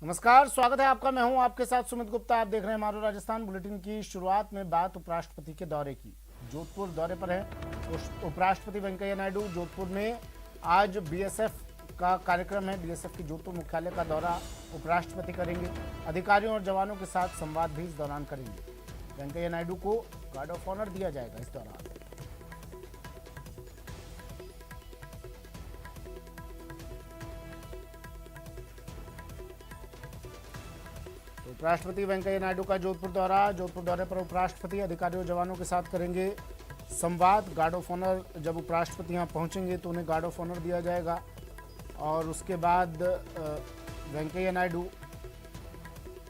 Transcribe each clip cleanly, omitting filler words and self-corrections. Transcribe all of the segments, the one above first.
नमस्कार, स्वागत है आपका। मैं हूं आपके साथ सुमित गुप्ता। आप देख रहे हैं मारो राजस्थान बुलेटिन की शुरुआत में बात उपराष्ट्रपति के दौरे की। जोधपुर दौरे पर है उपराष्ट्रपति वेंकैया नायडू। जोधपुर में आज बीएसएफ का कार्यक्रम है। बीएसएफ की जोधपुर मुख्यालय का दौरा उपराष्ट्रपति करेंगे। अधिकारियों और जवानों के साथ संवाद भी इस दौरान करेंगे। वेंकैया नायडू को गार्ड ऑफ ऑनर दिया जाएगा इस दौरान। उपराष्ट्रपति वेंकैया नायडू का जोधपुर दौरा। जोधपुर दौरे पर उपराष्ट्रपति अधिकारियों जवानों के साथ करेंगे संवाद। गार्ड ऑफ ऑनर, जब उपराष्ट्रपति यहाँ पहुँचेंगे तो उन्हें गार्ड ऑफ ऑनर दिया जाएगा और उसके बाद वेंकैया नायडू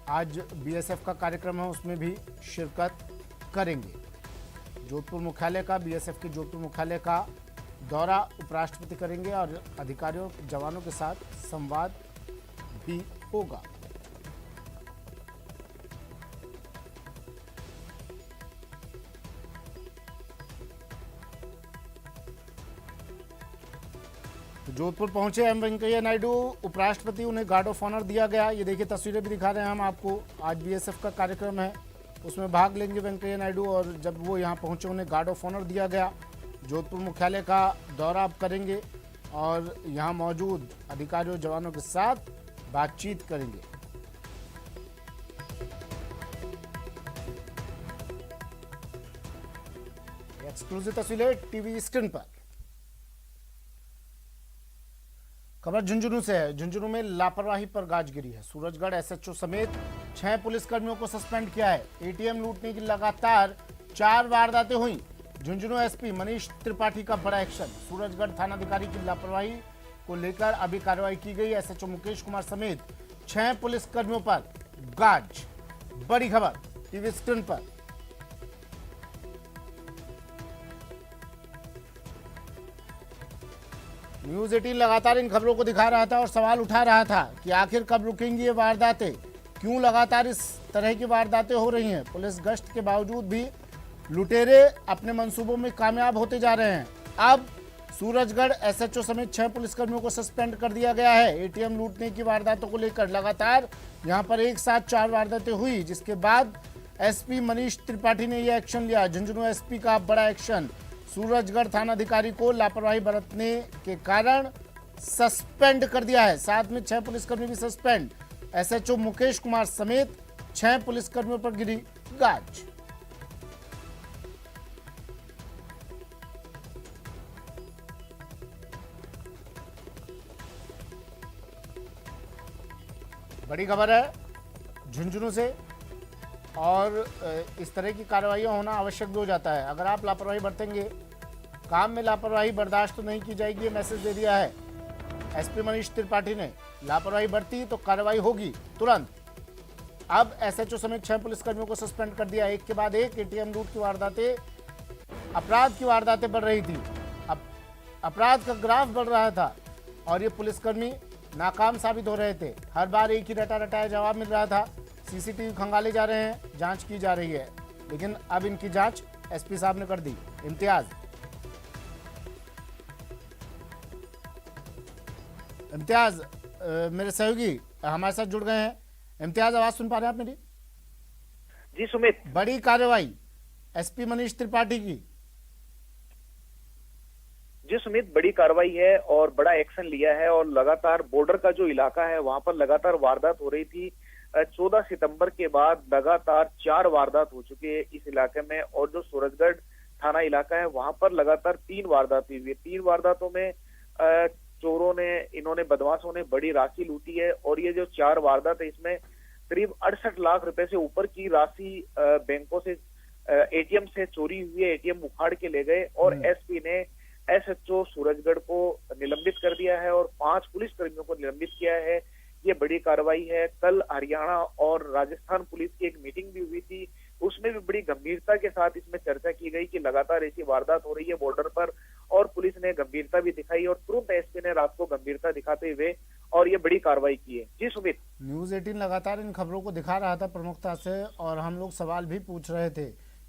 आज बीएसएफ का कार्यक्रम है उसमें भी शिरकत करेंगे। जोधपुर मुख्यालय का, बीएसएफ के जोधपुर मुख्यालय का दौरा उपराष्ट्रपति करेंगे और अधिकारियों जवानों के साथ संवाद भी होगा। जोधपुर पहुंचे एम वेंकैया नायडू। उपराष्ट्रपति, उन्हें गार्ड ऑफ ऑनर दिया गया। ये देखिए तस्वीरें भी दिखा रहे हैं हम आपको। आज बीएसएफ का कार्यक्रम है उसमें भाग लेंगे वेंकैया नायडू और जब वो यहाँ पहुंचे उन्हें गार्ड ऑफ ऑनर दिया गया। जोधपुर मुख्यालय का दौरा अब करेंगे और यहाँ मौजूद अधिकारियों जवानों के साथ बातचीत करेंगे। एक्सक्लूसिव तस्वीरें टीवी स्क्रीन पर। खबर झुंझुनू से है। झुंझुनू में लापरवाही पर गाज गिरी है। सूरजगढ़ एसएचओ समेत 6 पुलिसकर्मियों को सस्पेंड किया है। एटीएम लूटने की लगातार 4 वारदातें हुई। झुंझुनू एसपी मनीष त्रिपाठी का बड़ा एक्शन। सूरजगढ़ थानाधिकारी की लापरवाही को लेकर अभी कार्रवाई की गई। एसएचओ मुकेश कुमार समेत 6 पुलिसकर्मियों पर गाज। बड़ी खबर टीवी स्क्रीन पर। न्यूज 18 लगातार इन खबरों को दिखा रहा था और सवाल उठा रहा था कि आखिर कब रुकेंगी ये वारदातें, क्यों लगातार इस तरह की वारदातें हो रही हैं। पुलिस गश्त के बावजूद भी लुटेरे अपने मंसूबों में कामयाब होते जा रहे हैं। अब सूरजगढ़ एसएचओ समेत 6 पुलिसकर्मियों को सस्पेंड कर दिया गया है। एटीएम लूटने की वारदातों को लेकर लगातार यहां पर एक साथ 4 वारदातें हुई, जिसके बाद एसपी मनीष त्रिपाठी ने यह एक्शन लिया। झुंझुनू एसपी का बड़ा एक्शन। सूरजगढ़ थानाधिकारी को लापरवाही बरतने के कारण सस्पेंड कर दिया है। साथ में 6 पुलिसकर्मी भी सस्पेंड। एसएचओ मुकेश कुमार समेत 6 पुलिसकर्मियों पर गिरी गाज। बड़ी खबर है झुंझुनू से और इस तरह की कार्रवाइयाँ होना आवश्यक भी हो जाता है। अगर आप लापरवाही बरतेंगे, काम में लापरवाही बर्दाश्त तो नहीं की जाएगी, ये मैसेज दे दिया है एसपी मनीष त्रिपाठी ने। लापरवाही बरती तो कार्रवाई होगी तुरंत। अब एसएचओ समेत 6 पुलिसकर्मियों को सस्पेंड कर दिया। एक के बाद एक एटीएम लूट की वारदातें, अपराध की वारदातें बढ़ रही थी। अब अपराध का ग्राफ बढ़ रहा था और ये पुलिसकर्मी नाकाम साबित हो रहे थे। हर बार एक ही रटा रटाया जवाब मिल रहा था। सीसीटीवी खंगाले जा रहे हैं, जांच की जा रही है, लेकिन अब इनकी जांच एसपी साहब ने कर दी। इम्तियाज मेरे सहयोगी हमारे साथ जुड़ गए हैं। इम्तियाज, आवाज सुन पा रहे हैं आप मेरी? जी सुमित, बड़ी कार्रवाई एसपी मनीष त्रिपाठी की। जी सुमित, बड़ी कार्रवाई है और बड़ा एक्शन लिया है और लगातार बॉर्डर का जो इलाका है वहां पर लगातार वारदात हो रही थी। 14 सितंबर के बाद लगातार 4 वारदात हो चुके हैं इस इलाके में और जो सूरजगढ़ थाना इलाका है वहां पर लगातार 3 वारदात हुई है। 3 वारदातों में चोरों ने, इन्होंने, बदमाशों ने बड़ी राशि लूटी है और ये जो 4 वारदात है इसमें करीब 68 लाख रुपए से ऊपर की राशि बैंकों से, एटीएम से चोरी हुई है। एटीएम उखाड़ के ले गए और एसपी ने एसएचओ सूरजगढ़ को निलंबित कर दिया है और 5 पुलिस कर्मियों को निलंबित किया है। ये बड़ी कार्रवाई है। कल हरियाणा और राजस्थान पुलिस की एक मीटिंग भी हुई थी, उसमें भी बड़ी गंभीरता के साथ इसमें चर्चा की गई कि लगातार ऐसी वारदात हो रही है बॉर्डर पर और पुलिस ने गंभीरता भी दिखाई और तुरंत एसपी ने रात को गंभीरता दिखाते हुए और ये बड़ी कार्रवाई की है। जी सुमित, न्यूज 18 लगातार इन खबरों को दिखा रहा था प्रमुखता से और हम लोग सवाल भी पूछ रहे थे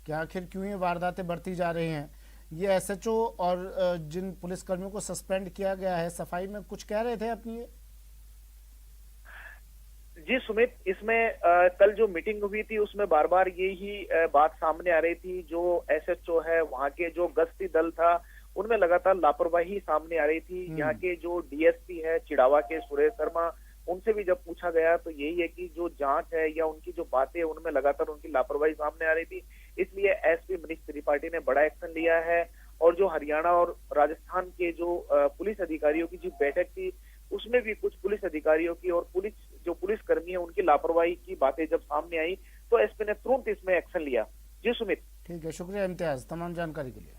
कि आखिर क्यों ये वारदातें बढ़ती जा रही हैं। ये एसएचओ और जिन पुलिसकर्मियों को सस्पेंड किया गया है, सफाई में कुछ कह रहे थे अपनी? जी सुमित, इसमें कल जो मीटिंग हुई थी उसमें बार बार यही बात सामने आ रही थी। जो एसएचओ है, वहाँ के जो गश्ती दल था, उनमें लगातार लापरवाही सामने आ रही थी। यहाँ के जो डीएसपी है चिड़ावा के सुरेश शर्मा, उनसे भी जब पूछा गया तो यही है कि जो जांच है या उनकी जो बातें, उनमें लगातार उनकी लापरवाही सामने आ रही थी। इसलिए एसपी मनीष त्रिपाठी ने बड़ा एक्शन लिया है और जो हरियाणा और राजस्थान के जो पुलिस अधिकारियों की जो बैठक थी, उसमें भी कुछ पुलिस अधिकारियों की और पुलिस कर्मी है उनकी लापरवाही की बातें जब सामने आई तो एसपी ने तुरंत इसमें एक्शन लिया। जी सुमित। ठीक है, शुक्रिया इम्तियाज तमाम जानकारी के लिए।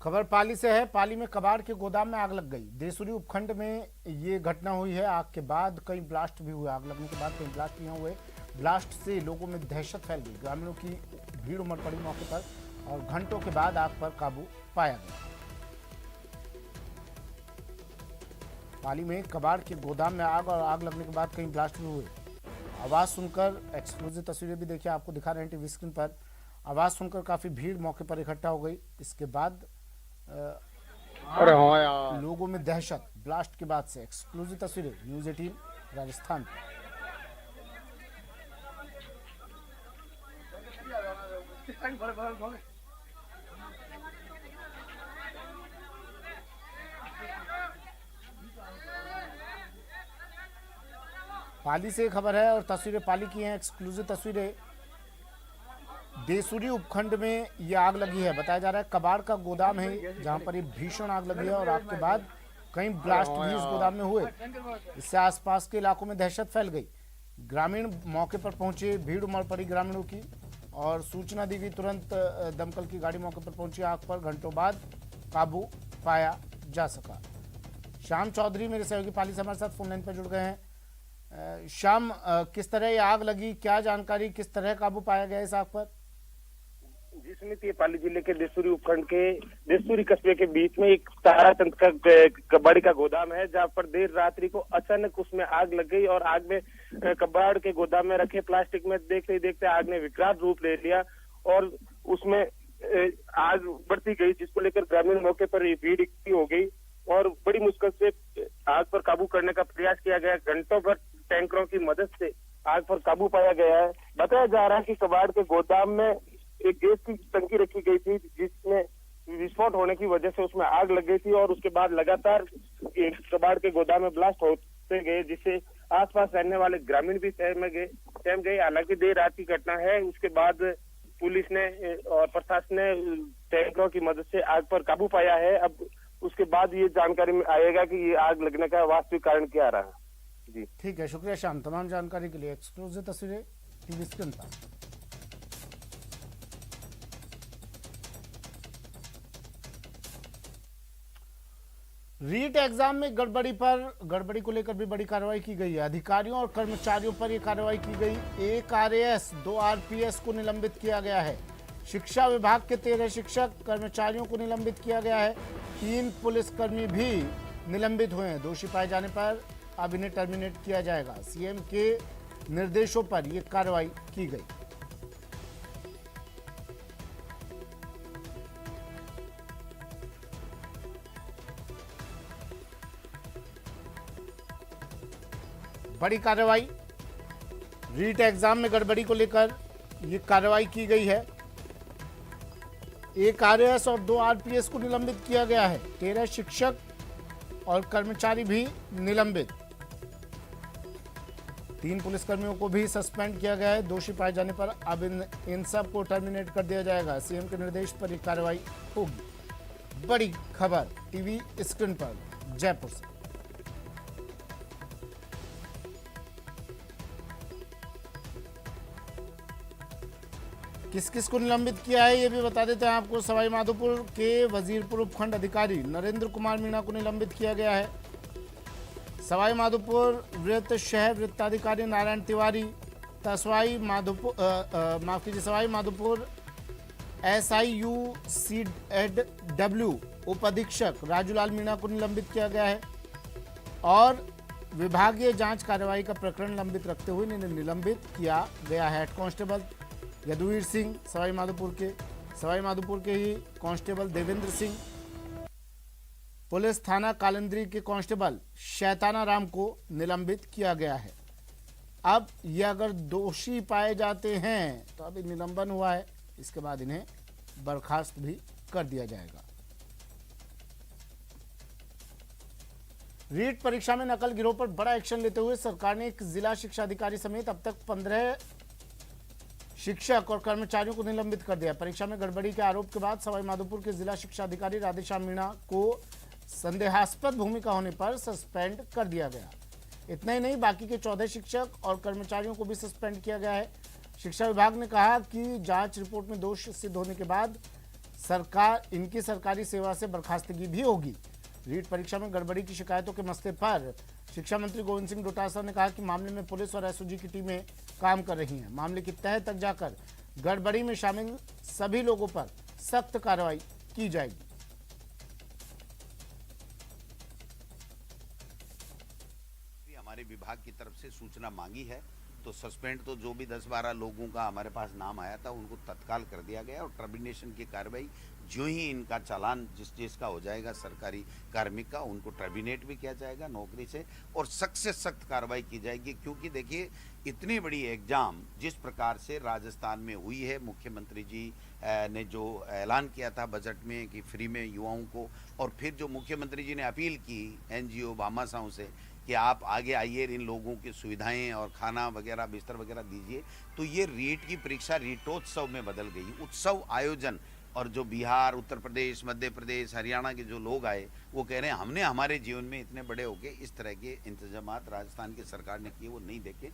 खबर पाली से है। पाली में कबाड़ के गोदाम में आग लग गई। देसुरी उपखंड में ये घटना हुई है। आग के बाद कई ब्लास्ट भी हुए। आग लगने के बाद कई ब्लास्ट भी हुए। ब्लास्ट से लोगों में दहशत फैल गई। ग्रामीणों की भीड़ उमड़ पड़ी मौके पर और घंटों के बाद आग पर काबू पाया गया। पाली में कबाड़ के गोदाम में आग और आग लगने के बाद कई ब्लास्ट भी हुए। आवाज सुनकर एक्सक्लूसिव तस्वीरें भी देखिए, आपको दिखा रहे हैं टीवी स्क्रीन पर। आवाज सुनकर काफी भीड़ मौके पर इकट्ठा हो गई। इसके बाद अरे हाँ यार, लोगों में दहशत ब्लास्ट के बाद से। एक्सक्लूसिव तस्वीरें न्यूज़ 18 राजस्थान। पाली से खबर है और तस्वीरें पाली की हैं। एक्सक्लूसिव तस्वीरें। देसुरी उपखंड में ये आग लगी है। बताया जा रहा है कबाड़ का गोदाम है जहां पर ये भीषण आग लगी है और आग के बाद कई ब्लास्ट भी इस गोदाम में हुए। इससे आसपास के इलाकों में दहशत फैल गई। ग्रामीण मौके पर पहुंचे, भीड़ उमड़ पड़ी ग्रामीणों की और सूचना दी गई। तुरंत दमकल की गाड़ी मौके पर पहुंची। आग पर घंटों बाद काबू पाया जा सका। श्याम चौधरी मेरे सहयोगी पाली से हमारे साथ फोन लाइन पर जुड़ गए हैं। श्याम, किस तरह ये आग लगी, क्या जानकारी, किस तरह काबू पाया गया इस आग पर? जी सुमित, ये पाली जिले के देसुरी उपखंड के देसुरी कस्बे के बीच में एक ताराचंद का कबाड़ी का गोदाम है, जहां पर देर रात्रि को अचानक उसमें आग लग गई और आग में कबाड़ के गोदाम में रखे प्लास्टिक में देखते ही देखते आग ने विकराल रूप ले लिया और उसमें आग बढ़ती गई, जिसको लेकर ग्रामीण मौके पर भीड़ इकट्ठी हो गई और बड़ी मुश्किल से आग पर काबू करने का प्रयास किया गया। घंटों भर टैंकरों की मदद से आग पर काबू पाया गया है। बताया जा रहा है कि कबाड़ के गोदाम में एक गैस की टंकी रखी गई थी, जिसमें विस्फोट होने की वजह से उसमें आग लग गई थी और उसके बाद लगातार एक कबाड़ के गोदाम में ब्लास्ट होते गए, जिससे आसपास रहने वाले ग्रामीण भी सहम गए। हालांकि देर रात की घटना है। उसके बाद पुलिस ने और प्रशासन ने टैंकरों की मदद से आग पर काबू पाया है। अब उसके बाद ये जानकारी में आएगा कि ये आग लगने का वास्तविक कारण क्या रहा है। जी ठीक है, शुक्रिया श्याम तमाम जानकारी के लिए। एक्सक्लूसिव तस्वीरें टीवी स्क्रीन पर। रीट एग्जाम में गड़बड़ी को लेकर भी बड़ी कार्रवाई की गई है। अधिकारियों और कर्मचारियों पर यह कार्रवाई की गई। 1 आरएएस 2 आरपीएस को निलंबित किया गया है। शिक्षा विभाग के 13 शिक्षक कर्मचारियों को निलंबित किया गया है। 3 पुलिसकर्मी भी निलंबित हुए हैं। दोषी पाए जाने पर अब इन्हें टर्मिनेट किया जाएगा। सीएम के निर्देशों पर यह कार्रवाई की गई। बड़ी कार्रवाई रीट एग्जाम में गड़बड़ी को लेकर यह कार्रवाई की गई है। 1 आरएएस और 2 आरपीएस को निलंबित किया गया है। 13 शिक्षक और कर्मचारी भी निलंबित। 3 पुलिसकर्मियों को भी सस्पेंड किया गया है। दोषी पाए जाने पर अब इन सब को टर्मिनेट कर दिया जाएगा। सीएम के निर्देश पर यह कार्रवाई होगी। बड़ी खबर टीवी स्क्रीन पर जयपुर से। किस किस को निलंबित किया है ये भी बता देते हैं आपको। सवाई माधोपुर के वजीरपुर उपखंड अधिकारी नरेंद्र कुमार मीणा को निलंबित किया गया है। सवाई माधोपुर वृत्त शहर वृत्ताधिकारी नारायण तिवारी, सवाई माधोपुर SIUCW उप अधीक्षक राजूलाल मीणा को निलंबित किया गया है और विभागीय जांच कार्रवाई का प्रकरण लंबित रखते हुए इन्हें निलंबित किया गया है। हेड कांस्टेबल यदुवीर सिंह सवाई माधोपुर के ही कांस्टेबल देवेंद्र सिंह, पुलिस थाना कालिंद्री के कांस्टेबल शैताना राम को निलंबित किया गया है। अब ये अगर दोषी पाए जाते हैं तो अभी निलंबन हुआ है, इसके बाद इन्हें बर्खास्त भी कर दिया जाएगा। रीट परीक्षा में नकल गिरोह पर बड़ा एक्शन लेते हुए सरकार ने एक जिला शिक्षा अधिकारी समेत अब तक 15 शिक्षक और कर्मचारियों को निलंबित कर दिया। परीक्षा में गड़बड़ी के आरोप के बाद सवाई माधोपुर के जिला शिक्षा अधिकारी राधेश्याम मीणा को संदेहास्पद भूमिका होने पर सस्पेंड कर दिया गया। इतना ही नहीं, बाकी के 14 शिक्षक और कर्मचारियों को भी सस्पेंड किया गया है। शिक्षा विभाग ने कहा कि जांच रिपोर्ट में दोष सिद्ध होने के बाद इनकी सरकारी सेवा से बर्खास्तगी भी होगी। रीट परीक्षा में गड़बड़ी की शिकायतों के मसले पर शिक्षा मंत्री गोविंद सिंह डोटासरा ने कहा कि मामले में पुलिस और एसओजी की टीमें काम कर रही हैं। मामले की तह तक जाकर गड़बड़ी में शामिल सभी लोगों पर सख्त कार्रवाई की जाएगी। हमारे विभाग की तरफ से सूचना मांगी है तो सस्पेंड तो जो भी 10-12 लोगों का हमारे पास नाम आया था उनको तत्काल कर दिया गया और टर्मिनेशन की कार्रवाई जो ही इनका चालान जिस चीज़ का हो जाएगा सरकारी कार्मिक का उनको टर्मिनेट भी किया जाएगा नौकरी से और सख्त से सख्त कार्रवाई की जाएगी। क्योंकि देखिए इतनी बड़ी एग्जाम जिस प्रकार से राजस्थान में हुई है, मुख्यमंत्री जी ने जो ऐलान किया था बजट में कि फ्री में युवाओं को, और फिर जो मुख्यमंत्री जी ने अपील की एनजीओ भामाशाहों से कि आप आगे आइए, इन लोगों की सुविधाएं और खाना वगैरह बिस्तर वगैरह दीजिए, तो ये रीट की परीक्षा रीटोत्सव में बदल गई। उत्सव आयोजन, और जो बिहार, उत्तर प्रदेश, मध्य प्रदेश, हरियाणा के जो लोग आए वो कह रहे हैं हमने हमारे जीवन में इतने बड़े हो गए इस तरह के इंतजामात राजस्थान की सरकार ने किए वो नहीं देखे।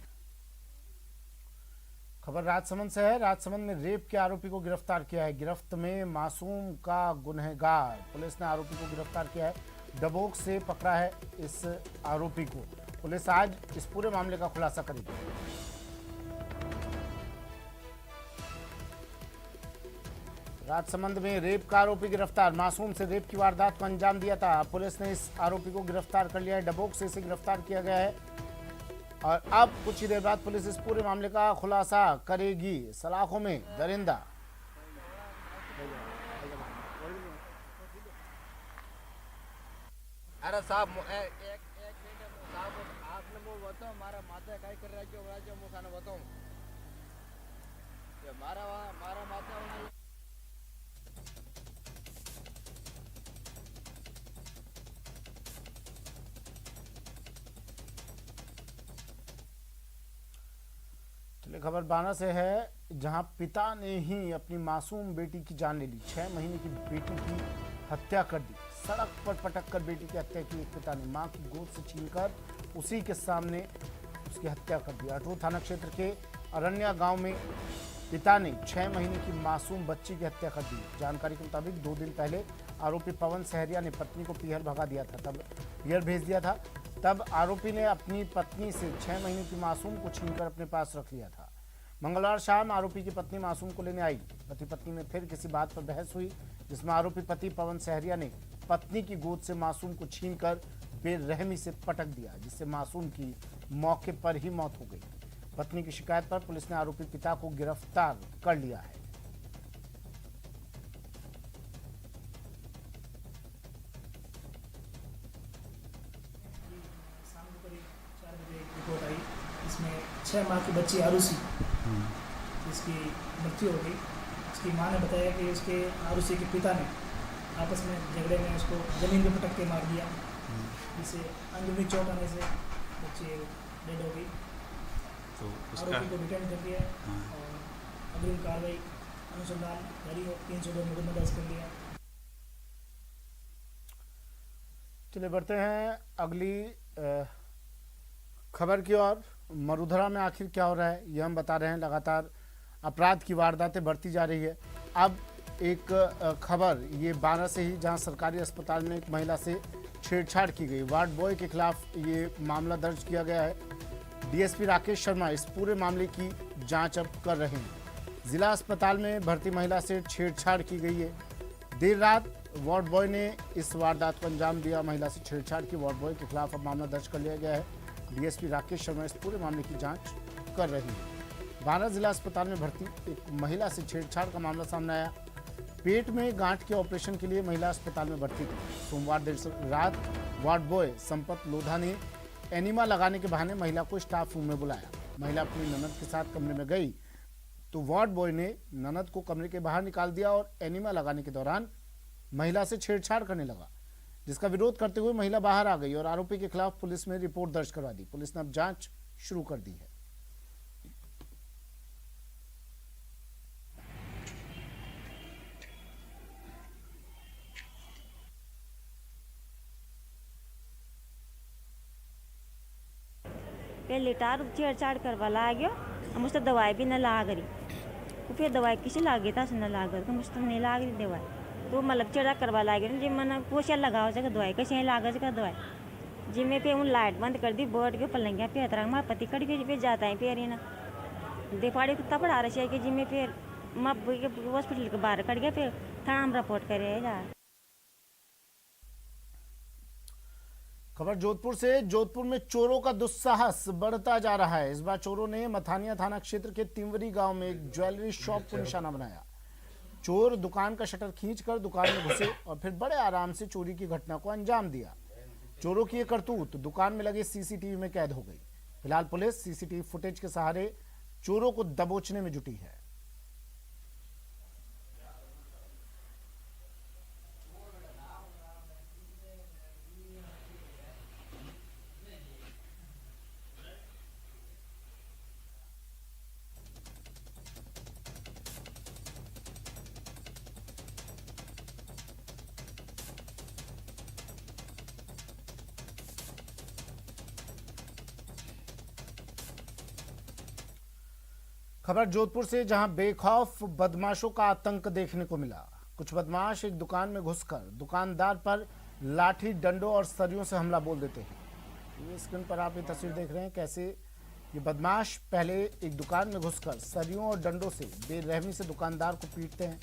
खबर राजसमंद से है। राजसमंद में रेप के आरोपी को गिरफ्तार किया है। गिरफ्त में मासूम का गुनहगार, पुलिस ने आरोपी को गिरफ्तार किया है। डबोक से पकड़ा है इस आरोपी को। पुलिस आज इस पूरे मामले का खुलासा करेगी। राजसमंद में रेप का आरोपी गिरफ्तार। मासूम से रेप की वारदात को अंजाम दिया था। पुलिस ने इस आरोपी को गिरफ्तार कर लिया है। डबोक से इसे गिरफ्तार किया गया है और अब कुछ ही देर बाद पुलिस इस पूरे मामले का खुलासा करेगी। सलाखों में दरिंदा। अरे साहब एक मिनट साहब आपने वो बताओ हमारा माता काय कर रहा है जो राज्य मुखाने बताऊं ये मारा माता चलिए खबर बाना से है, जहां पिता ने ही अपनी मासूम बेटी की जान ले ली। 6 महीने की बेटी की हत्या कर दी। सड़क पर पटक कर बेटी की हत्या की एक पिता ने। मां की गोद से छीनकर उसी के सामने उसकी हत्या कर दी। अटरू थाना क्षेत्र के अरण्या गांव में पिता ने 6 महीने की मासूम बच्ची की हत्या कर दी। जानकारी के मुताबिक 2 दिन पहले आरोपी पवन सहरिया ने पत्नी को पीहर भगा दिया था, पीहर भेज दिया था। तब आरोपी ने अपनी पत्नी से 6 महीने की मासूम को छीनकर अपने पास रख लिया था। मंगलवार शाम आरोपी की पत्नी मासूम को लेने आई। पति पत्नी में फिर किसी बात पर बहस हुई, जिसमें आरोपी पति पवन सहरिया ने पत्नी की गोद से मासूम को छीनकर बेरहमी से पटक दिया, जिससे मासूम की मौके पर ही मौत हो गई। पत्नी की शिकायत पर पुलिस ने आरोपी पिता को गिरफ्तार कर लिया है। शाम को करीब 4 बजे एक रिपोर्ट आई, इसमें 6 माह की बच्ची आरुषि जिसकी मृत्यु हो गई। उसकी मां ने बताया कि उसके आरुषि के पिता ने आपस में झगड़े में उसको जमीन पे पटक के मार दिया, जिससे अंदरूनी चोट आने से बच्ची डेड हो गई। तो आरोपी को डिटेन कर दिया और अग्रिम कार्रवाई अनुसंधान जारी हो। 302 मुकदमा दर्ज कर लिया। चलिए बढ़ते हैं अगली खबर की ओर। मरुधरा में आखिर क्या हो रहा है ये हम बता रहे हैं। लगातार अपराध की वारदातें बढ़ती जा रही है। अब एक खबर ये बाना से ही, जहां सरकारी अस्पताल में एक महिला से छेड़छाड़ की गई। वार्ड बॉय के खिलाफ ये मामला दर्ज किया गया है। डीएसपी राकेश शर्मा इस पूरे मामले की जांच अब कर रहे हैं। जिला अस्पताल में भर्ती महिला से छेड़छाड़ की गई है। देर रात वार्ड बॉय ने इस वारदात को अंजाम दिया। महिला से छेड़छाड़ की वार्ड बॉय के खिलाफ अब मामला दर्ज कर लिया गया है। डीएसपी राकेश शर्मा इस पूरे मामले की जांच कर रही है। बारा जिला अस्पताल में भर्ती एक महिला से छेड़छाड़ का मामला सामने आया। पेट में गांठ के ऑपरेशन के लिए महिला अस्पताल में भर्ती थी। सोमवार देर रात वार्ड बॉय संपत लोधा ने एनिमा लगाने के बहाने महिला को स्टाफ रूम में बुलाया। महिला अपनी ननद के साथ कमरे में गई तो वार्ड बॉय ने ननद को कमरे के बाहर निकाल दिया और एनिमा लगाने के दौरान महिला से छेड़छाड़ करने लगा, जिसका विरोध करते हुए महिला बाहर आ गई और आरोपी के खिलाफ पुलिस में रिपोर्ट दर्ज करवा दी। पुलिस ने अब जांच शुरू कर दी है। पहले टार छेड़छाड़ करवा ला गयो, हम उससे दवाई भी न ला करी। तो फिर दवाई किसे लागे था न ला कर, तो मुझसे नहीं लाग रही दवाई। तो मतलब चढ़ा करवा ला गया जी मैंने पोछा लगाओ जगह दवाई कैसे लागे जगह दवाई जी मैं पे उन लाइट बंद कर दी बोर्ड के पलंगिया पे हतरा माँ पति कट गई फिर जाता है फिर ना दिफाड़ी को तपड़ आ रही है कि जी मैं फिर माँ हॉस्पिटल के बाहर कट गया फिर थाना हम रिपोर्ट करे जा। खबर जोधपुर से। जोधपुर में चोरों का दुस्साहस बढ़ता जा रहा है। इस बार चोरों ने मथानिया थाना क्षेत्र के तिमवरी गांव में एक ज्वेलरी शॉप को निशाना बनाया। चोर दुकान का शटर खींचकर दुकान में घुसे और फिर बड़े आराम से चोरी की घटना को अंजाम दिया। चोरों की ये करतूत दुकान में लगे सीसीटीवी में कैद हो गई। फिलहाल पुलिस सीसीटीवी फुटेज के सहारे चोरों को दबोचने में जुटी है। खबर जोधपुर से, जहां बेखौफ बदमाशों का आतंक देखने को मिला। कुछ बदमाश एक दुकान में घुसकर दुकानदार पर लाठी डंडों और सरियों से हमला बोल देते हैं। ये स्क्रीन पर आप ये तस्वीर देख रहे हैं कैसे ये बदमाश पहले एक दुकान में घुसकर सरियों और डंडों से बेरहमी से दुकानदार को पीटते हैं।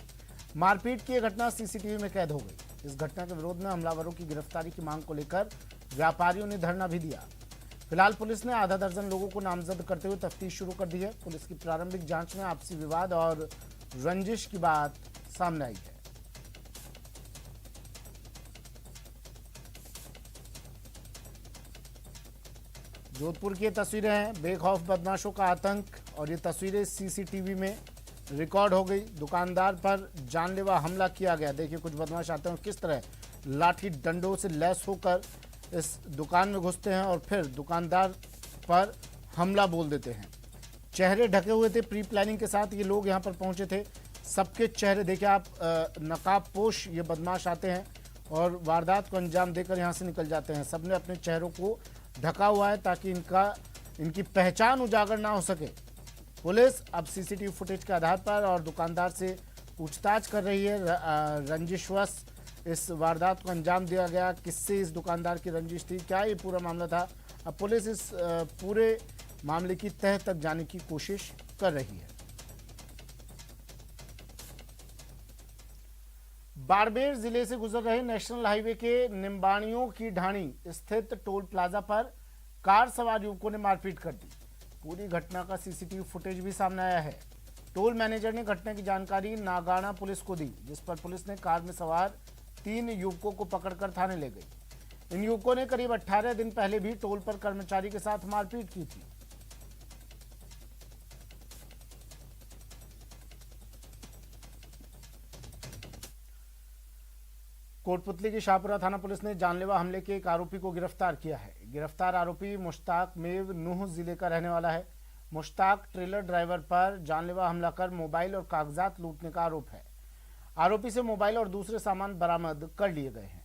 मारपीट की यह घटना सीसीटीवी में कैद हो गई। इस घटना के विरोध में हमलावरों की गिरफ्तारी की मांग को लेकर व्यापारियों ने धरना भी दिया। फिलहाल पुलिस ने आधा दर्जन लोगों को नामजद करते हुए तफ्तीश शुरू कर दी है। पुलिस की प्रारंभिक जांच में आपसी विवाद और रंजिश की बात सामने आई है। जोधपुर की ये तस्वीरें हैं, बेखौफ बदमाशों का आतंक, और ये तस्वीरें सीसीटीवी में रिकॉर्ड हो गई। दुकानदार पर जानलेवा हमला किया गया। देखिए कुछ बदमाश आते हैं किस तरह लाठी डंडों से लैस होकर इस दुकान में घुसते हैं और फिर दुकानदार पर हमला बोल देते हैं। चेहरे ढके हुए थे, प्री प्लानिंग के साथ ये लोग यहाँ पर पहुँचे थे। सबके चेहरे देखिए आप, नकाबपोश ये बदमाश आते हैं और वारदात को अंजाम देकर यहाँ से निकल जाते हैं। सबने अपने चेहरों को ढका हुआ है ताकि इनकी पहचान उजागर ना हो सके। पुलिस अब सीसीटीवी फुटेज के आधार पर और दुकानदार से पूछताछ कर रही है। रंजिशवश इस वारदात को अंजाम दिया गया, किससे इस दुकानदार की रंजिश थी, क्या ये पूरा मामला था। अब पुलिस इस पूरे मामले की तह तक जाने की कोशिश कर रही है। बाड़मेर जिले से गुजर रहे नेशनल हाईवे के निम्बाणियों की ढाणी स्थित टोल प्लाजा पर कार सवार युवकों ने मारपीट कर दी। पूरी घटना का सीसीटीवी फुटेज भी सामने आया है। टोल मैनेजर ने घटना की जानकारी नागाना पुलिस को दी, जिस पर पुलिस ने कार में सवार 3 युवकों को पकड़कर थाने ले गई। इन युवकों ने करीब 18 दिन पहले भी टोल पर कर्मचारी के साथ मारपीट की थी। कोटपुतली की शाहपुरा थाना पुलिस ने जानलेवा हमले के एक आरोपी को गिरफ्तार किया है। गिरफ्तार आरोपी मुश्ताक मेव नूह जिले का रहने वाला है। मुश्ताक ट्रेलर ड्राइवर पर जानलेवा हमला कर मोबाइल और कागजात लूटने का आरोप है। आरोपी से मोबाइल और दूसरे सामान बरामद कर लिए गए हैं।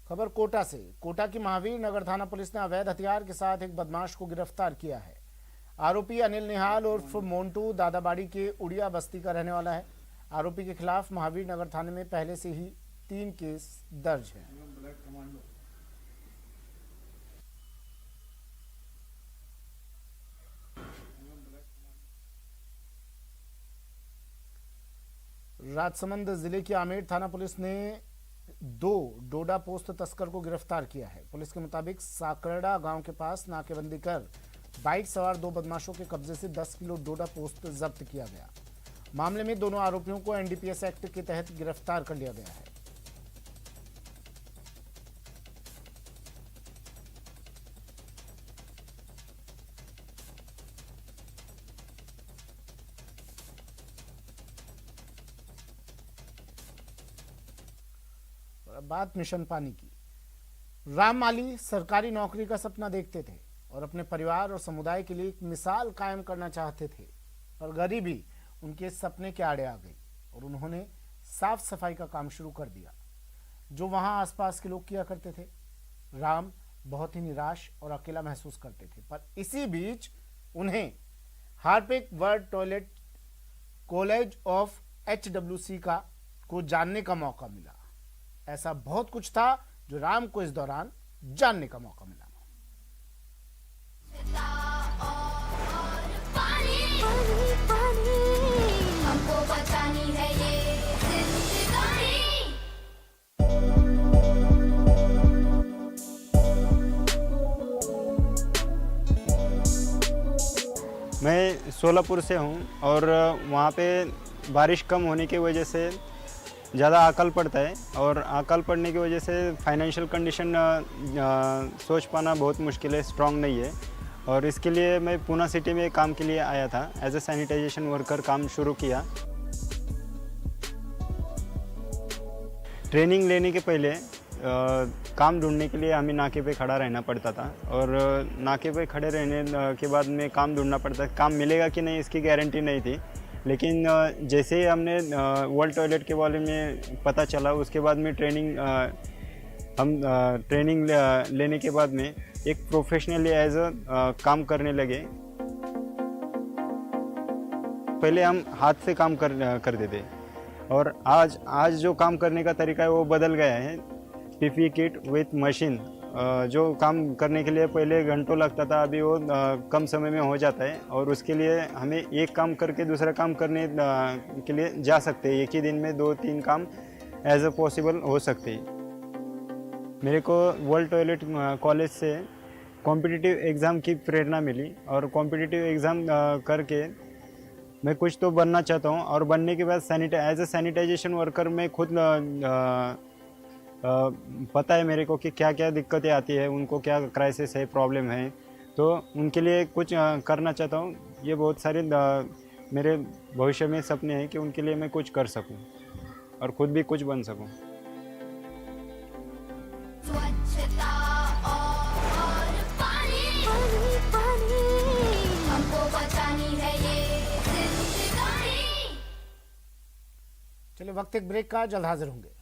खबर कोटा से। कोटा की महावीर नगर थाना पुलिस ने अवैध हथियार के साथ एक बदमाश को गिरफ्तार किया है। आरोपी अनिल निहाल उर्फ मोन्टू दादाबाड़ी के उड़िया बस्ती का रहने वाला है। आरोपी के खिलाफ महावीर नगर थाने में पहले से ही 3 केस दर्ज हैं। राजसमंद जिले की आमेर थाना पुलिस ने 2 डोडा पोस्त तस्कर को गिरफ्तार किया है। पुलिस के मुताबिक साकरड़ा गांव के पास नाकेबंदी कर बाइक सवार 2 बदमाशों के कब्जे से 10 किलो डोडा पोस्त जब्त किया गया। मामले में दोनों आरोपियों को एनडीपीएस एक्ट के तहत गिरफ्तार कर लिया गया है। बात मिशन पानी की। राम माली सरकारी नौकरी का सपना देखते थे और अपने परिवार और समुदाय के लिए एक मिसाल कायम करना चाहते थे, पर गरीबी उनके सपने के आड़े आ गई और उन्होंने साफ सफाई का काम शुरू कर दिया, जो वहां आसपास के लोग किया करते थे। राम बहुत ही निराश और अकेला महसूस करते थे, पर इसी बीच उन्हें Harpic world toilet college of HWC को जानने का मौका मिला। ऐसा बहुत कुछ था जो राम को इस दौरान जानने का मौका मिला। हमको बचानी है ये जिंदगानी। मैं सोलापुर से हूँ और वहाँ पे बारिश कम होने की वजह से ज़्यादा अकाल पड़ता है और अकाल पड़ने की वजह से फाइनेंशियल कंडीशन सोच पाना बहुत मुश्किल है, स्ट्रांग नहीं है। और इसके लिए मैं पूना सिटी में काम के लिए आया था, एज ए सैनिटाइजेशन वर्कर काम शुरू किया। ट्रेनिंग लेने के पहले काम ढूंढने के लिए हमें नाके पे खड़ा रहना पड़ता था और नाके पे खड़े रहने के बाद में काम ढूंढना पड़ता, काम मिलेगा कि नहीं इसकी गारंटी नहीं थी। लेकिन जैसे ही हमने वर्ल्ड टॉयलेट के बारे में पता चला, उसके बाद में ट्रेनिंग लेने के बाद में एक प्रोफेशनली एज काम करने लगे। पहले हम हाथ से काम करते थे और आज जो काम करने का तरीका है वो बदल गया है। पीपीई किट विथ मशीन, जो काम करने के लिए पहले घंटों लगता था, अभी वो कम समय में हो जाता है और उसके लिए हमें एक काम करके दूसरा काम करने के लिए जा सकते हैं। एक ही दिन में 2-3 काम एज ए पॉसिबल हो सकते हैं। मेरे को वर्ल्ड टॉयलेट कॉलेज से कॉम्पिटिटिव एग्ज़ाम की प्रेरणा मिली और कॉम्पिटिटिव एग्ज़ाम करके मैं कुछ तो बनना चाहता हूँ और बनने के बाद एज ए सैनिटाइजेशन वर्कर मैं खुद पता है मेरे को कि क्या क्या दिक्कतें आती है, उनको क्या क्राइसिस है, प्रॉब्लम है, तो उनके लिए कुछ करना चाहता हूँ। ये बहुत सारे मेरे भविष्य में सपने हैं कि उनके लिए मैं कुछ कर सकूँ और खुद भी कुछ बन सकूँ। स्वच्छता और पानी, हमको बचानी है ये जिंदगानी। चलिए वक्त एक ब्रेक का, जल्द हाजिर होंगे।